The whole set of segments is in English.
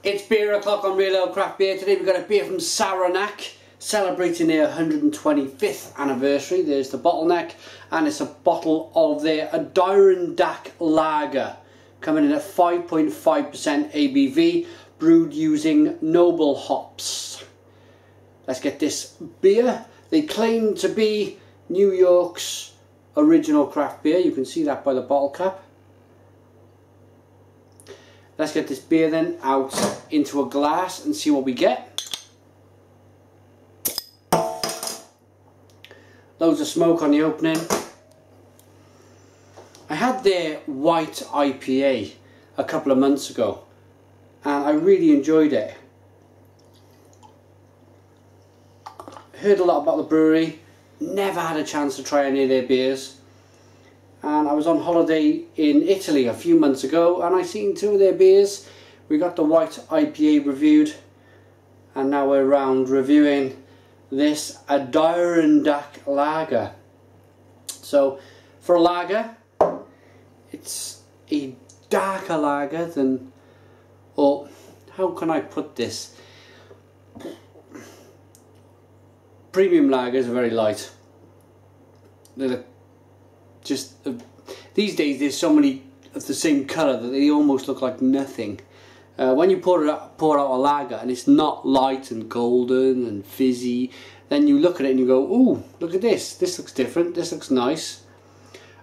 It's beer o'clock on Real Ale Craft Beer. Today we've got a beer from Saranac, celebrating their 125th anniversary. There's the bottleneck, and it's a bottle of their Adirondack lager, coming in at 5.5% ABV, brewed using noble hops. Let's get this beer. They claim to be New York's original craft beer. You can see that by the bottle cap. Let's get this beer then out into a glass and see what we get. Loads of smoke on the opening. I had their white IPA a couple of months ago and I really enjoyed it. Heard a lot about the brewery, never had a chance to try any of their beers. And I was on holiday in Italy a few months ago and I seen two of their beers. We got the white IPA reviewed and now we're around reviewing this Adirondack lager. So for a lager, it's a darker lager than, or how can I put this? Premium lagers are very light. They're just these days there's so many of the same colour that they almost look like nothing. When you pour out a lager and it's not light and golden and fizzy, then you look at it and you go, ooh, look at this, this looks different, this looks nice.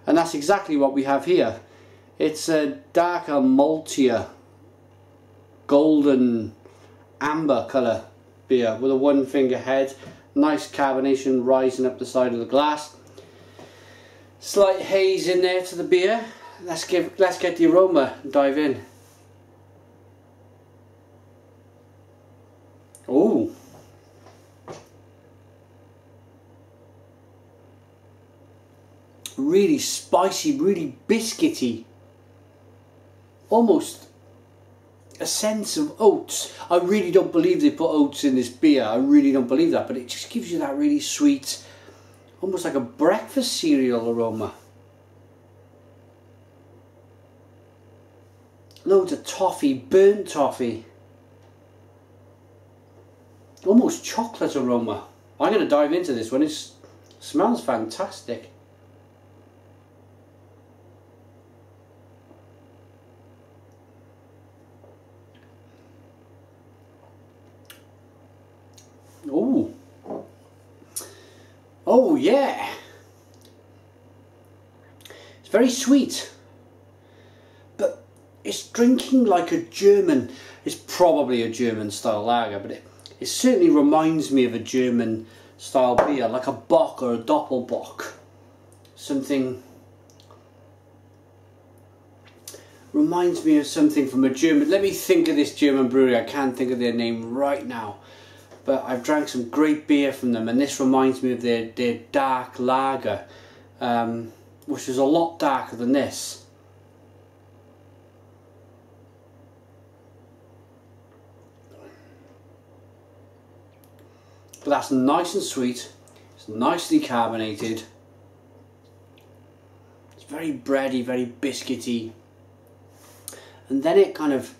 And that's exactly what we have here. It's a darker, maltier, golden, amber colour beer with a one finger head, nice carbonation rising up the side of the glass. Slight haze in there to the beer. Let's get the aroma and dive in. Ooh. Really spicy, really biscuity. Almost a sense of oats. I really don't believe they put oats in this beer. I really don't believe that, but it just gives you that really sweet, almost like a breakfast cereal aroma. Loads of toffee, burnt toffee. Almost chocolate aroma. I'm going to dive into this one. It smells fantastic. Ooh. Oh yeah, it's very sweet, but it's drinking like a German, it's probably a German style lager, but it certainly reminds me of a German style beer, like a Bock or a Doppelbock. Something, reminds me of something from a German, let me think of this German brewery, I can't think of their name right now. But I've drank some great beer from them, and this reminds me of their dark lager, which is a lot darker than this. But that's nice and sweet, it's nicely carbonated, it's very bready, very biscuity, and then it kind of,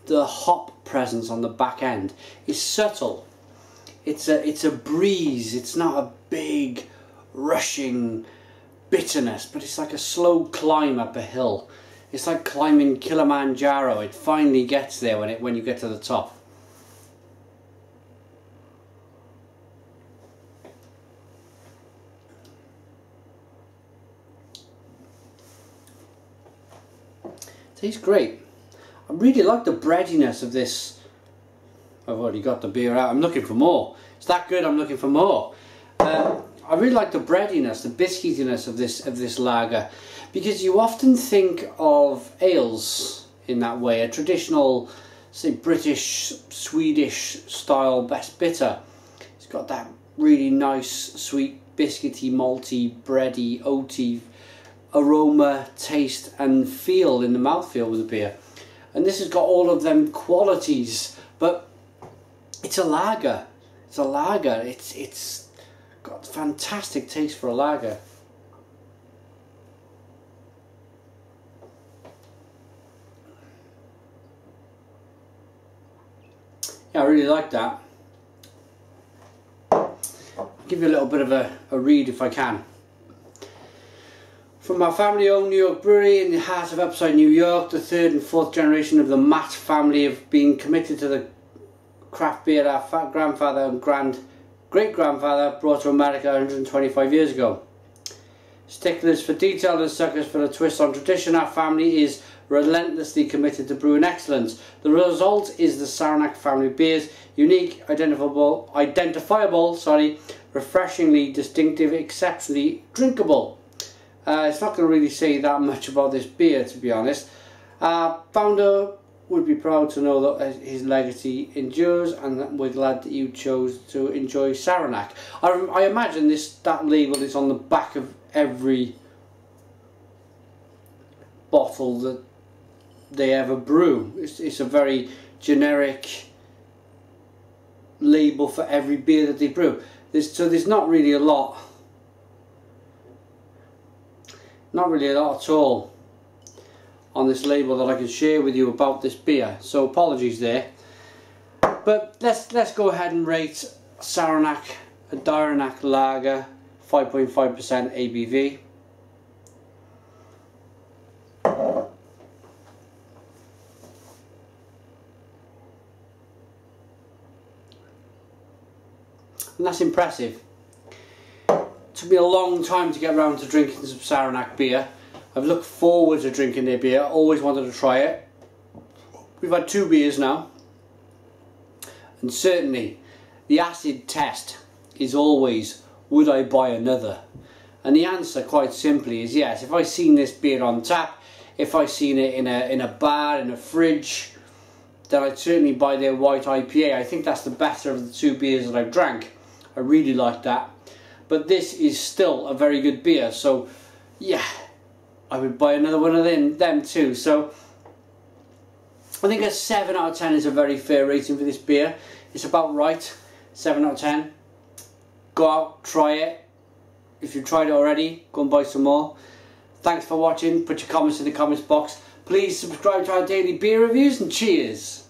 the hop presence on the back end is subtle. It's a breeze. It's not a big rushing bitterness, but it's like a slow climb up a hill. It's like climbing Kilimanjaro. It finally gets there when you get to the top. Tastes great. I really like the breadiness of this. I've already got the beer out. I'm looking for more. It's that good. I'm looking for more. I really like the breadiness, the biscuitiness of this lager, because you often think of ales in that way. A traditional, say, British, Swedish style best bitter. It's got that really nice, sweet, biscuity, malty, bready, oaty aroma, taste, and feel in the mouthfeel with the beer. And this has got all of them qualities, but it's a lager. It's a lager. It's got fantastic taste for a lager. Yeah, I really like that. I'll give you a little bit of a read if I can. From our family-owned New York brewery in the heart of upside New York, the third and fourth generation of the Matt family have been committed to the craft beer our grandfather and great-grandfather brought to America 125 years ago. Sticklers for detail and suckers for a twist on tradition, our family is relentlessly committed to brewing excellence. The result is the Saranac family beers, unique, identifiable, refreshingly distinctive, exceptionally drinkable. It's not going to really say that much about this beer, to be honest. Founder would be proud to know that his legacy endures, and we're glad that you chose to enjoy Saranac. I imagine that label is on the back of every bottle that they ever brew. It's a very generic label for every beer that they brew. So there's not really a lot. Not really a lot at all on this label that I can share with you about this beer. So apologies there. But let's go ahead and rate Saranac Adirondack Lager, 5.5% ABV. And that's impressive. Took me a long time to get around to drinking some Saranac beer. I've looked forward to drinking their beer, always wanted to try it. We've had 2 beers now, and certainly the acid test is always, would I buy another? And the answer quite simply is yes. If I seen this beer on tap, if I seen it in a bar, in a fridge, then I'd certainly buy their white IPA. I think that's the better of the 2 beers that I've drank. I really like that. But this is still a very good beer, so yeah, I would buy another one of them too. So I think a 7 out of 10 is a very fair rating for this beer. It's about right, 7 out of 10. Go out, try it. If you've tried it already, go and buy some more. Thanks for watching. Put your comments in the comments box. Please subscribe to our daily beer reviews, and cheers.